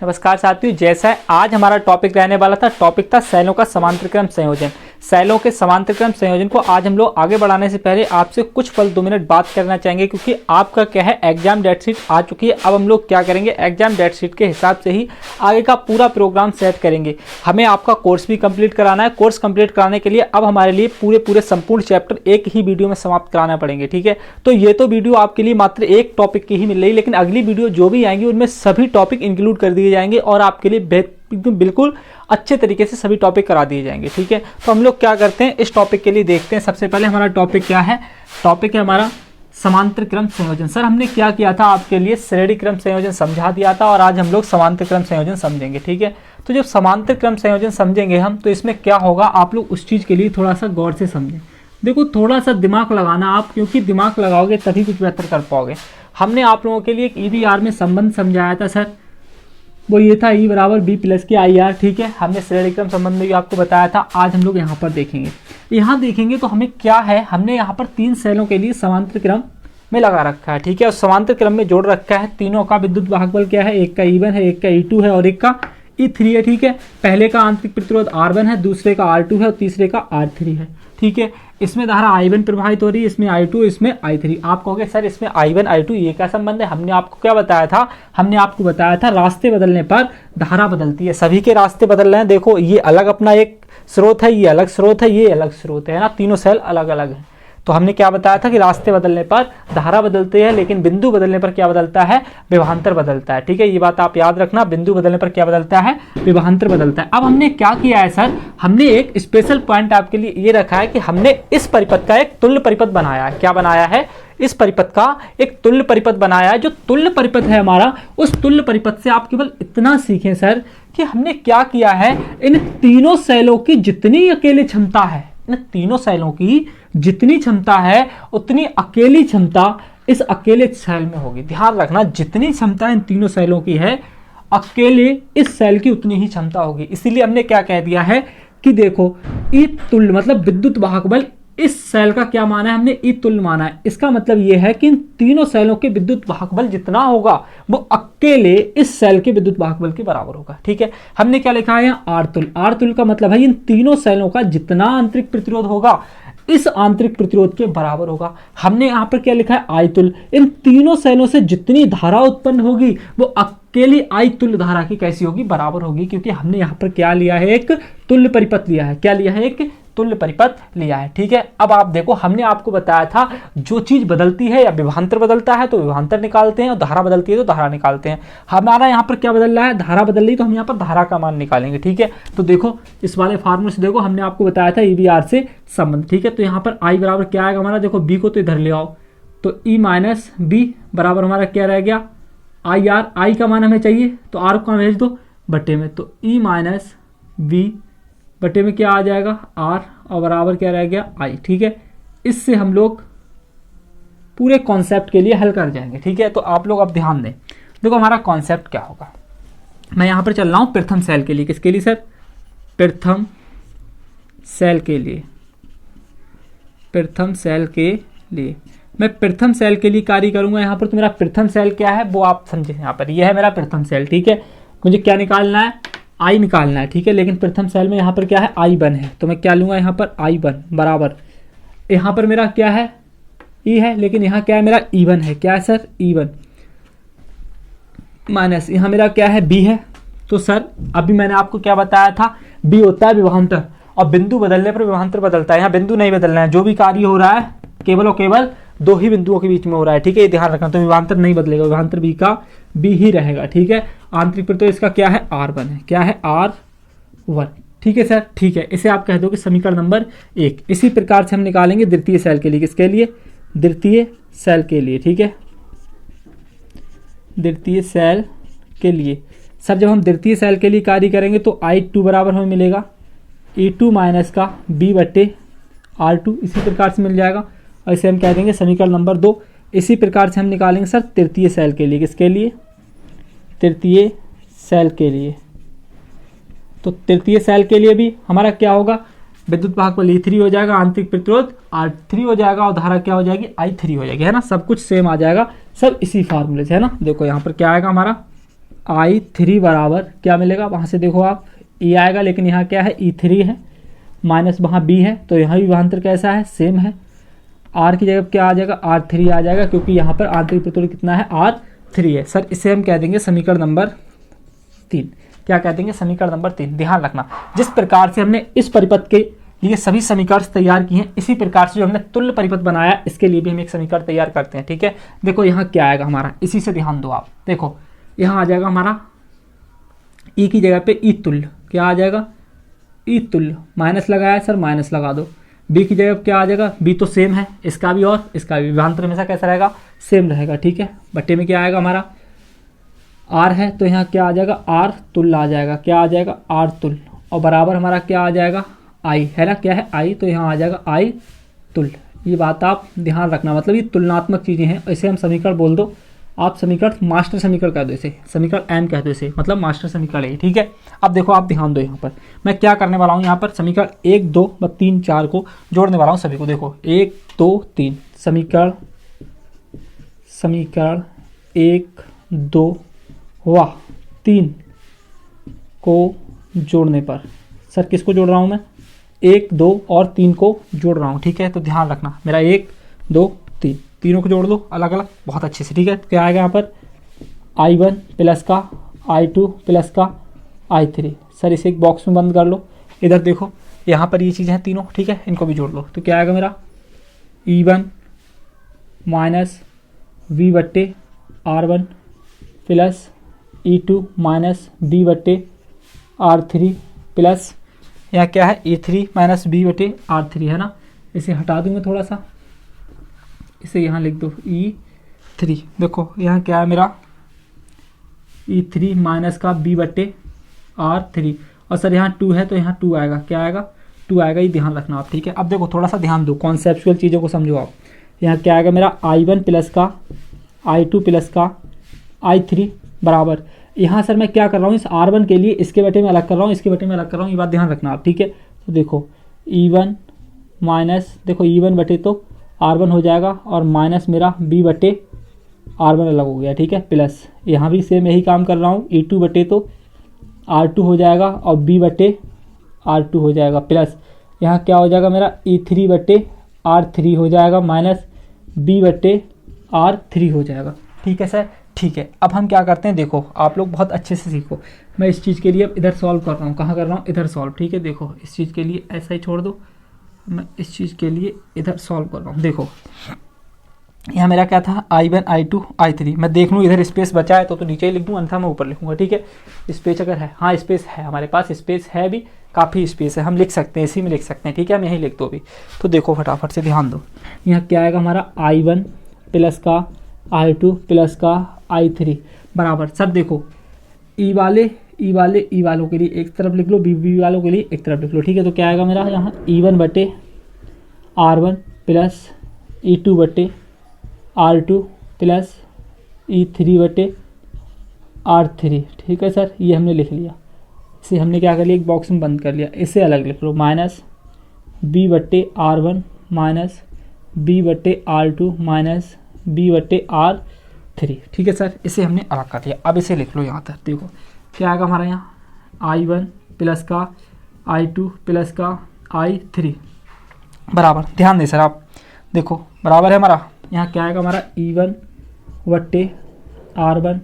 नमस्कार साथियों, जैसा है आज हमारा टॉपिक रहने वाला था, टॉपिक था सेलों का समांतर क्रम संयोजन। सेलों के समांतर क्रम संयोजन को आज हम लोग आगे बढ़ाने से पहले आपसे कुछ पल 2 मिनट बात करना चाहेंगे, क्योंकि आपका क्या है एग्जाम डेट शीट आ चुकी है। अब हम लोग क्या करेंगे, एग्जाम डेट शीट के हिसाब से ही आगे का पूरा प्रोग्राम सेट करेंगे। हमें आपका कोर्स भी कंप्लीट कराना है। कोर्स कंप्लीट कराने के लिए अब हमारे लिए पूरे संपूर्ण चैप्टर एक ही वीडियो में समाप्त कराना पड़ेंगे, ठीक है। तो ये तो वीडियो आपके लिए मात्र एक टॉपिक की ही मिल रही, लेकिन अगली वीडियो जो भी आएंगी उनमें सभी टॉपिक इंक्लूड कर दिए जाएंगे और आपके लिए बिल्कुल अच्छे तरीके से सभी टॉपिक करा दिए जाएंगे, ठीक है। तो हम लोग क्या करते हैं, इस टॉपिक के लिए देखते हैं। सबसे पहले हमारा टॉपिक क्या है, टॉपिक है हमारा समांतर क्रम संयोजन। सर हमने क्या किया था, आपके लिए श्रेणी क्रम संयोजन समझा दिया था और आज हम लोग समांतर क्रम संयोजन समझेंगे, ठीक है। तो जब समांतर क्रम संयोजन समझेंगे हम, तो इसमें क्या होगा, आप लोग उस चीज़ के लिए थोड़ा सा गौर से समझें। देखो थोड़ा सा दिमाग लगाना आप, क्योंकि दिमाग लगाओगे तभी कुछ बेहतर कर पाओगे। हमने आप लोगों के लिए एक EBR में संबंध समझाया था सर, वो ये था E बराबर B प्लस के IR, ठीक है। हमने श्रेणी क्रम संबंध में भी आपको बताया था। आज हम लोग यहाँ पर देखेंगे, यहाँ देखेंगे तो हमें क्या है, हमने यहाँ पर 3 सेलों के लिए समांतर क्रम में लगा रखा है, ठीक है। और समांतर क्रम में जोड़ रखा है, तीनों का विद्युत भागफल क्या है, एक का E1 है, एक का E2 है और एक का E3 है, ठीक है। पहले का आंतरिक प्रतिरोध R1 है, दूसरे का R2 है और तीसरे का R3 है, ठीक है। इसमें धारा I1 प्रवाहित हो रही है, इसमें I2, इसमें I3। आप कहोगे सर इसमें I1 I2 ये क्या संबंध है। हमने आपको क्या बताया था, हमने आपको बताया था रास्ते बदलने पर धारा बदलती है। सभी के रास्ते बदल रहे हैं। देखो ये अलग अपना एक स्रोत है, ये अलग स्रोत है, ये अलग स्रोत है ना, तीनों सेल अलग अलग हैं। तो हमने क्या बताया था कि रास्ते बदलने पर धारा बदलती है, लेकिन बिंदु बदलने पर क्या बदलता है, विभवांतर बदलता है, ठीक है। ये बात आप याद रखना, बिंदु बदलने पर क्या बदलता है, विभवांतर बदलता है। अब हमने क्या किया है सर, हमने एक स्पेशल पॉइंट आपके लिए ये रखा है कि हमने इस परिपथ का एक तुल्य परिपथ बनाया है। क्या बनाया है, इस परिपथ का एक तुल्य परिपथ बनाया है। जो तुल्य परिपथ है हमारा, उस तुल्य परिपथ से आप केवल इतना सीखें सर कि हमने क्या किया है, इन तीनों सेलों की जितनी अकेली क्षमता है, इन तीनों सेलों की जितनी क्षमता है उतनी अकेली क्षमता इस अकेले सेल में होगी। ध्यान रखना, जितनी क्षमता इन तीनों सेलों की है, अकेले इस सेल की उतनी ही क्षमता होगी। इसीलिए हमने क्या कह दिया है कि देखो ई तुल्य मतलब विद्युत वाहक बल, इस सेल का क्या माना है, हमने ई तुल्य माना है। इसका मतलब यह है कि इन तीनों सेलों के विद्युत वाहक बल जितना होगा वो अकेले इस सेल के विद्युत वाहक बल के बराबर होगा, ठीक है। हमने क्या लिखा है, आर तुल्य। आर तुल्य का मतलब है इन तीनों सेलों का जितना आंतरिक प्रतिरोध होगा इस आंतरिक प्रतिरोध के बराबर होगा। हमने यहाँ पर क्या लिखा है, आई तुल्य। इन तीनों सेलों से जितनी धारा उत्पन्न होगी वो अकेली आई तुल्य धारा की कैसी होगी, बराबर होगी, क्योंकि हमने यहाँ पर क्या लिया है, एक तुल्य परिपथ लिया है। क्या लिया है, एक तुल्य परिपथ लिया है, ठीक है। अब आप देखो, हमने आपको बताया था जो चीज बदलती है या विभवांतर बदलता है तो विभवांतर निकालते हैं और धारा बदलती है तो धारा निकालते हैं। हमारा यहाँ पर क्या बदल रहा है, धारा बदल रही, तो हम यहाँ पर धारा का मान निकालेंगे, ठीक है। तो देखो इस वाले फार्मूले से देखो, हमने आपको बताया था EBR से संबंध, ठीक है। तो यहाँ पर I बराबर क्या आएगा हमारा, देखो B को तो इधर ले आओ, तो E माइनस B बराबर हमारा क्या रह गया, IR। I का मान हमें चाहिए तो R को भेज दो बट्टे में, तो E माइनस B बटे में क्या आ जाएगा, R, और बराबर क्या रह गया, I, ठीक है। इससे हम लोग पूरे कॉन्सेप्ट के लिए हल कर जाएंगे, ठीक है। तो आप लोग अब ध्यान दें, देखो हमारा कॉन्सेप्ट क्या होगा। मैं यहाँ पर चल रहा हूँ प्रथम सेल के लिए। किसके लिए सर, प्रथम सेल के लिए। प्रथम सेल के लिए मैं प्रथम सेल के लिए कार्य करूंगा यहाँ पर। तो मेरा प्रथम सेल क्या है वो आप समझे, यहाँ पर यह है मेरा प्रथम सेल, ठीक है। मुझे क्या निकालना है, I निकालना है, ठीक है। लेकिन प्रथम सेल में यहाँ पर क्या है, I1 है, तो मैं क्या लूंगा यहाँ पर I1 बराबर, यहाँ पर मेरा क्या है, E है, लेकिन यहाँ क्या है मेरा E1 है। क्या है सर, E1 माइनस यहाँ मेरा क्या है, B है। तो सर अभी मैंने आपको क्या बताया था, B होता है विभवांतर, और बिंदु बदलने पर विभवांतर बदलता है। यहाँ बिंदु नहीं बदलना है, जो भी कार्य हो रहा है केवल और केवल 2 ही बिंदुओं के बीच में हो रहा है, ठीक है। ये ध्यान रखना, तो विभवांतर नहीं बदलेगा, विभवांतर B का B ही रहेगा, ठीक है। आंतरिक प्रतिरोध इसका क्या है, R1 है। क्या है, R1, ठीक है सर, ठीक है। इसे आप कह दो कि समीकरण नंबर 1। इसी प्रकार से हम निकालेंगे द्वितीय सेल के लिए। किसके लिए, द्वितीय सेल के लिए, ठीक है। द्वितीय सेल के लिए सर जब हम द्वितीय सेल के लिए कार्य करेंगे तो I2 बराबर हमें मिलेगा E2 माइनस का B बट्टे R2, इसी प्रकार से मिल जाएगा, और इसे हम कह देंगे समीकरण नंबर 2। इसी प्रकार से हम निकालेंगे सर तृतीय सेल के लिए। किसके लिए, तृतीय सेल के लिए। तो तृतीय सेल के लिए भी हमारा क्या होगा, विद्युत वाहक बल E3 हो जाएगा, आंतरिक प्रतिरोध R3 हो जाएगा और धारा क्या हो जाएगी, I3 हो जाएगी, है ना। सब कुछ सेम आ जाएगा, सब इसी फार्मूले से, है ना। देखो यहाँ पर क्या आएगा हमारा I3 बराबर क्या मिलेगा, वहाँ से देखो आप E आएगा, लेकिन यहाँ क्या है E3 है, माइनस वहाँ B है, तो यहाँ भी विभवांतर कैसा है, सेम है। R की जगह क्या आ जाएगा, R3 आ जाएगा, क्योंकि यहाँ पर आंतरिक प्रतिरोध कितना है, R3 है। सर इसे हम कह देंगे समीकरण नंबर 3। क्या कह देंगे, समीकरण नंबर 3। ध्यान रखना, जिस प्रकार से हमने इस परिपथ के लिए सभी समीकरण तैयार किए हैं, इसी प्रकार से जो हमने तुल्य परिपथ बनाया, इसके लिए भी हम एक समीकरण तैयार करते हैं। ठीक है, देखो यहाँ क्या आएगा हमारा, इसी से ध्यान दो आप। देखो यहाँ आ जाएगा हमारा ई की जगह पे ई तुल्य, क्या आ जाएगा, ई तुल्य, माइनस लगाया सर, माइनस लगा दो। बी की जगह क्या आ जाएगा, बी तो सेम है, इसका भी और इसका भी, विभवांतर हमेशा कैसा रहेगा, सेम रहेगा। ठीक है, बट्टे में क्या आएगा हमारा, आर है, तो यहाँ क्या आ जाएगा, आर तुल्य आ जाएगा, क्या आ जाएगा, आर तुल्य, और बराबर हमारा क्या आ जाएगा, आई है ना, क्या है, आई, तो यहाँ आ जाएगा आई तुल्य। ये बात आप ध्यान रखना, मतलब ये तुलनात्मक चीज़ें हैं, इसे हम समीकरण बोल दो, आप समीकरण मास्टर समीकरण कह दो, इसे समीकरण एम कह दो, इसे मतलब मास्टर समीकरण है। ठीक है, अब देखो आप ध्यान दो, यहाँ पर मैं क्या करने वाला हूँ, यहाँ पर समीकरण 1 2 3 4 को जोड़ने वाला हूँ सभी को। देखो 1 2 3 समीकरण 1 2 व 3 को जोड़ने पर, सर किसको जोड़ रहा हूँ मैं, 1 2 और 3 को जोड़ रहा हूँ। ठीक है, तो ध्यान रखना, मेरा 1 2 3 तीनों को जोड़ दो अलग अलग बहुत अच्छे से। ठीक है, क्या आएगा यहाँ पर, I1 प्लस का I2 प्लस का I3। सर इसे एक बॉक्स में बंद कर लो, इधर देखो यहाँ पर ये चीज़ें हैं तीनों। ठीक है, इनको भी जोड़ लो, तो क्या आएगा मेरा, E1 माइनस V बट्टे R1 plus E2 minus B बट्टे R3 प्लस यहाँ क्या है, E3 माइनस B बटे R3 है ना। इसे हटा दूँ मैं थोड़ा सा, इसे यहाँ लिख दो E3। देखो यहाँ क्या है मेरा, E3 माइनस का B बट्टे R3, और सर यहाँ 2 है, तो यहाँ 2 आएगा, क्या आएगा, 2 आएगा, ये ध्यान रखना आप। ठीक है, अब देखो थोड़ा सा ध्यान दो, कॉन्सेप्चुअल चीज़ों को समझो आप। यहाँ क्या आएगा मेरा, I1 प्लस का I2 प्लस का I3 बराबर, यहाँ सर मैं क्या कर रहा हूँ, इस R1 के लिए इसके बटे में अलग कर रहा हूँ, इसके बटे में अलग कर रहा हूँ, ये बात ध्यान रखना आप। ठीक है, तो देखो E1 माइनस, देखो E1 बटे तो R1 हो जाएगा, और माइनस मेरा B बटे R1 अलग हो गया। ठीक है, प्लस यहाँ भी सेम यही काम कर रहा हूँ, E2 बटे तो R2 हो जाएगा, और B बटे R2 हो जाएगा, प्लस यहाँ क्या हो जाएगा मेरा, E3 बटे R3 हो जाएगा, माइनस B बटे R3 हो जाएगा। ठीक है सर, ठीक है, अब हम क्या करते हैं, देखो आप लोग बहुत अच्छे से सीखो। मैं इस चीज़ के लिए अब इधर सॉल्व कर रहा हूँ, कहाँ कर रहा हूँ, इधर सॉल्व। ठीक है, देखो इस चीज़ के लिए ऐसा ही छोड़ दो, मैं इस चीज़ के लिए इधर सॉल्व कर रहा हूँ। देखो यहाँ मेरा क्या था, I1 I2 I3, मैं देख लूँ इधर स्पेस बचा है तो नीचे ही लिख दूँ, अन्यथा मैं ऊपर लिखूँगा। ठीक है, स्पेस अगर है, हाँ स्पेस है, हमारे पास स्पेस है भी, काफ़ी स्पेस है, हम लिख सकते हैं, इसी में लिख सकते हैं। ठीक है, हम यहीं लिख दो अभी। तो देखो फटाफट से ध्यान दो, यहाँ क्या आएगा हमारा, I1 प्लस का I2 प्लस का I3 बराबर, सब देखो ई वालों के लिए एक तरफ लिख लो, बी वालों के लिए एक तरफ लिख लो। ठीक है, तो क्या आएगा मेरा यहाँ, E1 बटे R1 प्लस E2 बटे R2 प्लस E3 बटे R3। ठीक है सर, ये हमने लिख लिया, इसे हमने क्या कर लिया, एक बॉक्स में बंद कर लिया। इसे अलग लिख लो, माइनस B बटे R1 माइनस B बटे R2 माइनस B बटे R3। ठीक है सर, इसे हमने अलग कर लिया। अब इसे लिख लो यहाँ तक, देखो क्या आएगा हमारा यहाँ, I1 प्लस का I2 प्लस का I3 बराबर, ध्यान दें सर आप, देखो बराबर है हमारा, यहाँ क्या आएगा हमारा, E1 बट्टे R1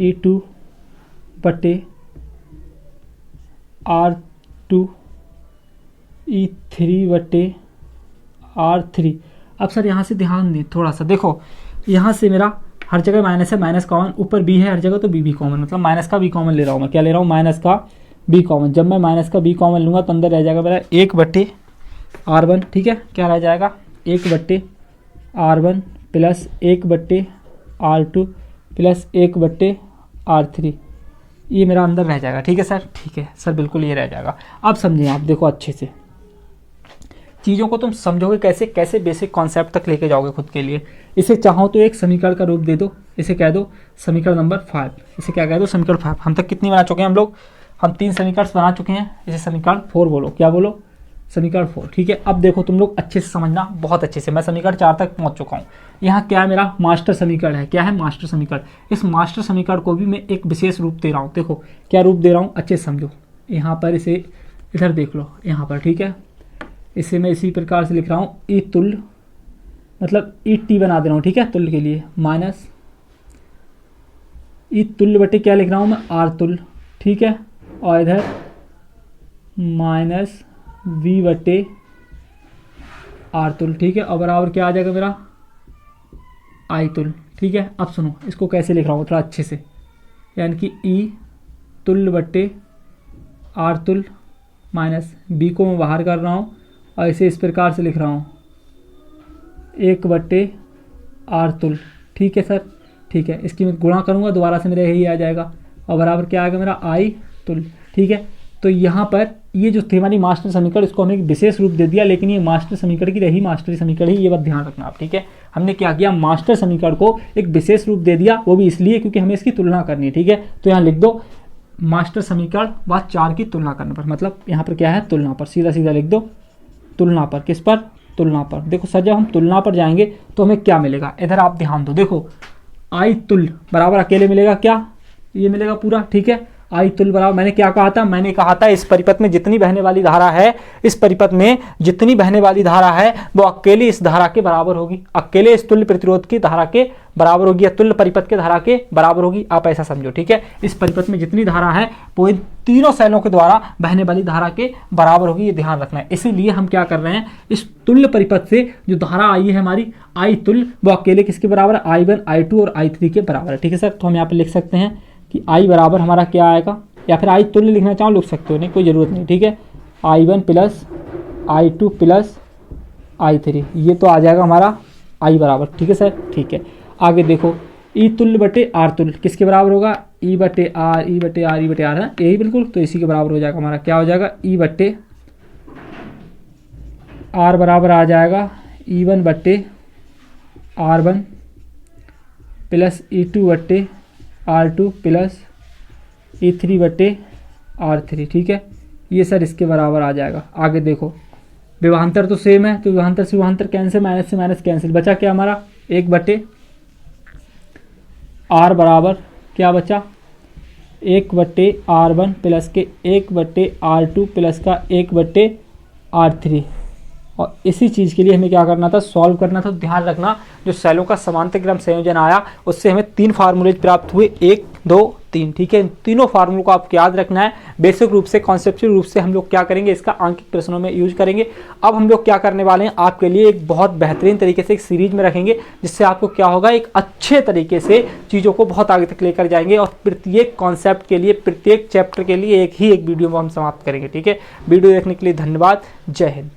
E2 बट्टे R2 E3 बट्टे R3। अब सर यहाँ से ध्यान दें थोड़ा सा, देखो यहाँ से मेरा हर जगह माइनस है, माइनस कॉमन, ऊपर बी है हर जगह, तो बी भी कॉमन, मतलब माइनस का बी कॉमन ले रहा हूँ मैं। क्या ले रहा हूँ, माइनस का बी कॉमन। जब मैं माइनस का बी कॉमन लूँगा तो अंदर रह जाएगा मेरा 1 बट्टे R1। ठीक है, क्या रह जाएगा, 1 बट्टे R1 प्लस 1 बट्टे R2 प्लस 1 बट्टे R3, ये मेरा अंदर रह जाएगा। ठीक है सर, ठीक है सर, बिल्कुल ये रह जाएगा। अब समझें आप, देखो अच्छे से चीज़ों को तुम समझोगे कैसे, कैसे बेसिक कॉन्सेप्ट तक लेके जाओगे खुद के लिए। इसे चाहो तो एक समीकरण का रूप दे दो, इसे कह दो समीकरण नंबर 5, इसे क्या कह दो, समीकरण 5। हम तक कितनी बना चुके हैं हम लोग, हम 3 समीकरण बना चुके हैं, इसे समीकरण 4 बोलो। क्या बोलो, समीकरण 4, ठीक है। अब देखो तुम लोग अच्छे से समझना, बहुत अच्छे से। मैं समीकरण 4 तक पहुंच चुका हूँ। यहाँ क्या है, मेरा मास्टर समीकरण है। क्या है, मास्टर समीकरण। इस मास्टर समीकरण को भी मैं एक विशेष रूप दे रहा हूँ। देखो क्या रूप दे रहा हूँ, अच्छे से समझो। यहाँ पर इसे इधर देख लो, यहाँ पर, ठीक है। इसे मैं इसी प्रकार से लिख रहा हूँ, ई तुल्य, मतलब ई टी बना दे रहा हूँ, ठीक है, तुल्य के लिए, माइनस ई तुल्य बटे क्या लिख रहा हूँ मैं, आर तुल्य, ठीक है। और इधर माइनस वी बटे आर तुल्य, ठीक है। और बराबर क्या आ जाएगा मेरा, आई तुल्य, ठीक है। अब सुनो इसको कैसे लिख रहा हूँ थोड़ा अच्छे से, यानी कि ई तुल्य बटे आर तुल्य माइनस बी को मैं बाहर कर रहा हूँ और इसे इस प्रकार से लिख रहा हूँ, 1 बटे आर तुल्य, ठीक है सर, ठीक है। इसकी मैं गुणा करूँगा दोबारा से मेरा यही आ जाएगा और बराबर क्या आएगा मेरा, आई तुल्य, ठीक है। तो यहाँ पर ये जो थी हमारी मास्टर समीकरण, इसको हमने एक विशेष रूप दे दिया, लेकिन ये मास्टर समीकरण की रही मास्टर समीकरण ही, ये बात ध्यान रखना आप, ठीक है। हमने क्या किया, मास्टर समीकरण को एक विशेष रूप दे दिया, वो भी इसलिए क्योंकि हमें इसकी तुलना करनी है, ठीक है। तो यहाँ लिख दो मास्टर समीकरण व 4 की तुलना करने पर, मतलब यहाँ पर क्या है, तुलना पर, सीधा सीधा लिख दो तुलना पर। किस पर, तुलना पर। देखो सर जब हम तुलना पर जाएंगे तो हमें क्या मिलेगा, इधर आप ध्यान दो। देखो आई तुल्य बराबर अकेले मिलेगा क्या, ये मिलेगा पूरा, ठीक है। आई तुल्य बराबर, मैंने क्या कहा था, मैंने कहा था इस परिपथ में जितनी बहने वाली धारा है, इस परिपथ में जितनी बहने वाली धारा है वो अकेले इस धारा के बराबर होगी, अकेले इस तुल्य प्रतिरोध की धारा के बराबर होगी, या तुल्य परिपथ के धारा के बराबर होगी। आप ऐसा समझो, ठीक है। इस परिपथ में जितनी धारा है वो इन तीनों सेलों के द्वारा बहने वाली धारा के बराबर होगी, ये ध्यान रखना है। इसीलिए हम क्या कर रहे हैं, इस तुल्य परिपथ से जो धारा आई है हमारी आई तुल्य, वो अकेले किसके बराबर है, I1 I2 और I3 के बराबर है, ठीक है सर। तो हम यहाँ पर लिख सकते हैं कि I बराबर हमारा क्या आएगा, या फिर I तुल्य लिखना चाहो लिख सकते हो, नहीं कोई ज़रूरत नहीं, ठीक है। I1 plus I2 plus I3, ये तो आ जाएगा हमारा I बराबर, ठीक है सर, ठीक है। आगे देखो ई तुल्य बटे आर तुल्य किसके बराबर होगा, ई बटे आर, ई बटे आर, ई बटे आर है यही बिल्कुल, तो इसी के बराबर हो जाएगा हमारा, क्या हो जाएगा, ई बटे आर बराबर आ जाएगा E1 बटे R1 प्लस E2 बटे R2 प्लस E3 बटे R3, ठीक है। ये सर इसके बराबर आ जाएगा। आगे देखो विभवांतर तो सेम है, तो विभवांतर से विभवांतर कैंसिल, माइनस से माइनस कैंसिल, बचा क्या हमारा 1 बटे R बराबर क्या बचा, 1 बटे R1 प्लस के 1 बटे R2 प्लस का 1 बटे R3। और इसी चीज़ के लिए हमें क्या करना था, सॉल्व करना था। ध्यान रखना जो सेलों का समांतर क्रम संयोजन आया उससे हमें 3 फार्मूलेज प्राप्त हुए, 1 2 3, ठीक है। इन तीनों फार्मूलों को आपको याद रखना है। बेसिक रूप से, कॉन्सेप्चुअल रूप से हम लोग क्या करेंगे, इसका आंकिक प्रश्नों में यूज करेंगे। अब हम लोग क्या करने वाले हैं, आपके लिए एक बहुत बेहतरीन तरीके से एक सीरीज में रखेंगे, जिससे आपको क्या होगा, एक अच्छे तरीके से चीज़ों को बहुत आगे तक लेकर जाएंगे, और प्रत्येक कॉन्सेप्ट के लिए, प्रत्येक चैप्टर के लिए एक वीडियो में हम समाप्त करेंगे, ठीक है। वीडियो देखने के लिए धन्यवाद। जय हिंद।